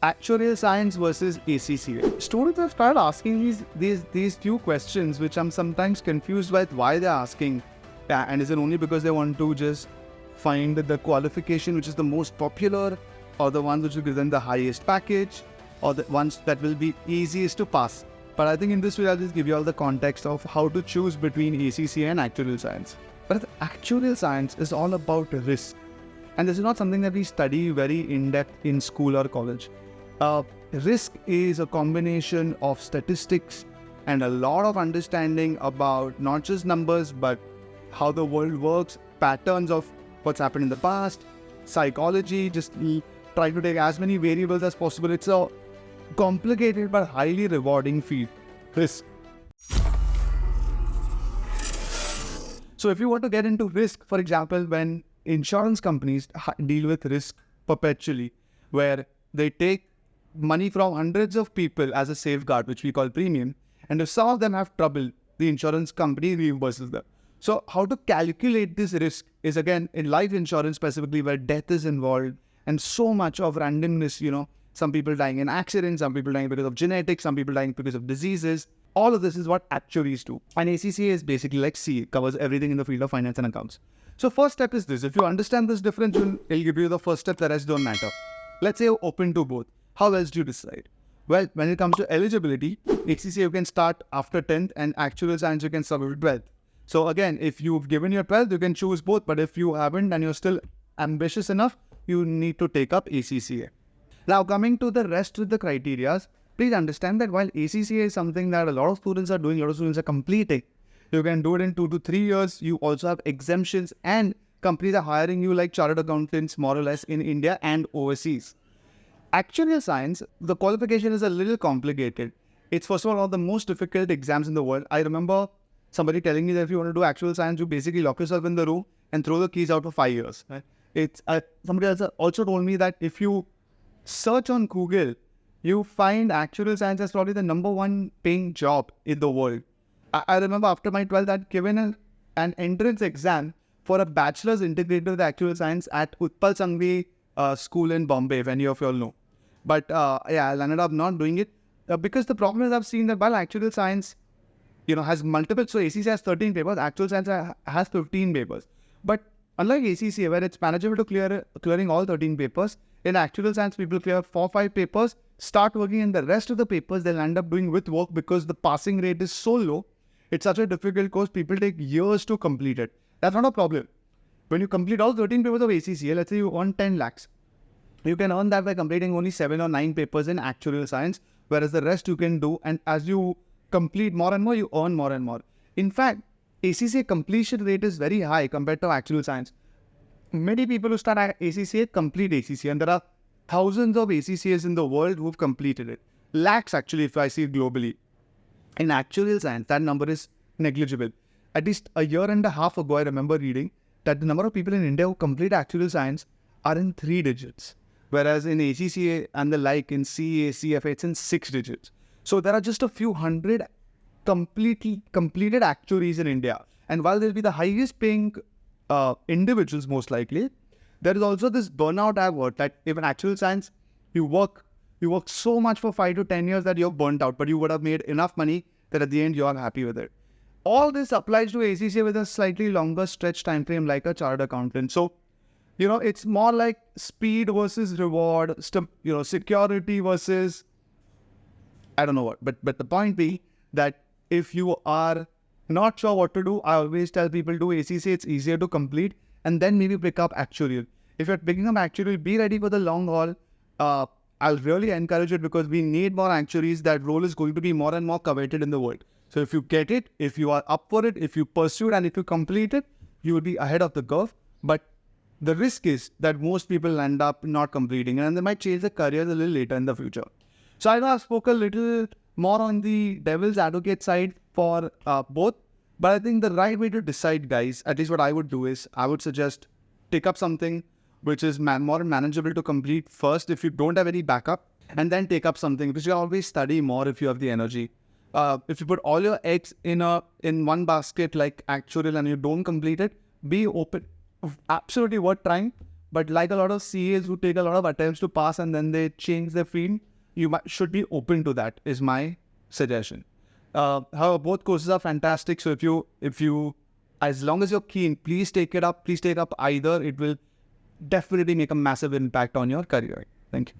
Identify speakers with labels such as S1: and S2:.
S1: Actuarial science versus ACCA. Students have started asking these few questions, which I'm sometimes confused with why they're asking. And is it only because they want to just find the qualification which is the most popular, or the ones which will give them the highest package, or the ones that will be easiest to pass? But I think in this video I'll just give you all the context of how to choose between ACCA and actuarial science. But actuarial science is all about risk. And this is not something that we study very in-depth in school or college. Risk is a combination of statistics and a lot of understanding about not just numbers, but how the world works, patterns of what's happened in the past, psychology, just trying to take as many variables as possible. It's a complicated but highly rewarding field, risk. So if you want to get into risk, for example, when insurance companies deal with risk perpetually, where they take money from hundreds of people as a safeguard, which we call premium, and if some of them have trouble, the insurance company reimburses them. So how to calculate this risk is, again, in life insurance specifically, where death is involved and so much of randomness, some people dying in accidents, some people dying because of genetics, some people dying because of diseases. All of this is what actuaries do. And ACCA is basically like C, covers everything in the field of finance and accounts. So first step is this. If you understand this difference, it'll give you the first step. The rest don't matter. Let's say you're open to both. How else do you decide? Well, when it comes to eligibility, ACCA you can start after 10th and actuarial science you can start with 12th. So again, if you've given your 12th, you can choose both. But if you haven't and you're still ambitious enough, you need to take up ACCA. Now coming to the rest of the criteria, please understand that while ACCA is something that a lot of students are doing, a lot of students are completing, you can do it in 2 to 3 years. You also have exemptions, and companies are hiring you like chartered accountants more or less in India and overseas. Actuarial science, the qualification is a little complicated. It's first of all one of the most difficult exams in the world. I remember somebody telling me that if you want to do actuarial science, you basically lock yourself in the room and throw the keys out for 5 years. Right? Somebody else also told me that if you search on Google, you find actuarial science as probably the #1 paying job in the world. I remember after my 12th, I'd given an entrance exam for a bachelor's integrated with actuarial science at Utpal Sangvi school in Bombay, if any of you all know. But I ended up not doing it because the problem is I've seen that while actuarial science, has multiple, so ACCA has 13 papers, actuarial science has 15 papers. But unlike ACCA, where it's manageable to clearing all 13 papers, in actuarial science, people clear 4-5 papers, start working, and the rest of the papers they'll end up doing with work because the passing rate is so low. It's such a difficult course, people take years to complete it. That's not a problem. When you complete all 13 papers of ACCA, let's say you earn 10 lakhs. You can earn that by completing only 7 or 9 papers in actuarial science, whereas the rest you can do, and as you complete more and more, you earn more and more. In fact, ACCA completion rate is very high compared to actuarial science. Many people who start ACCA complete ACCA, and there are thousands of ACCAs in the world who've completed it. Lakhs actually, if I see it globally. In actuarial science, that number is negligible. At least a year and a half ago, I remember reading that the number of people in India who complete actuarial science are in 3 digits. Whereas in ACCA and the like, in CA, CFA, it's in 6 digits. So there are just a few hundred completed actuaries in India. And while they'll be the highest paying individuals most likely, there is also this burnout I've heard that if in actuarial science, you work so much for 5 to 10 years that you're burnt out, but you would have made enough money that at the end you are happy with it. All this applies to ACCA with a slightly longer stretch time frame like a chartered accountant. So, it's more like speed versus reward, security versus, I don't know what. But the point being that if you are not sure what to do, I always tell people do ACCA, it's easier to complete, and then maybe pick up actuarial. If you're picking up actuarial, be ready for the long haul. I'll really encourage it because we need more actuaries. That role is going to be more and more coveted in the world. So if you get it, if you are up for it, if you pursue it, and if you complete it, you will be ahead of the curve. But the risk is that most people end up not completing, and they might change their careers a little later in the future. So I know I've spoken a little more on the devil's advocate side for both, but I think the right way to decide, guys, at least what I would do is, I would suggest take up something which is more manageable to complete first if you don't have any backup, and then take up something because you always study more if you have the energy. If you put all your eggs in one basket like actuarial and you don't complete it, be open. Absolutely worth trying, But like a lot of CAs who take a lot of attempts to pass and then they change their field, should be open to that, is my suggestion. However, both courses are fantastic. So if you, as long as you're keen, please take it up. Please take up either. It will definitely make a massive impact on your career. Thank you.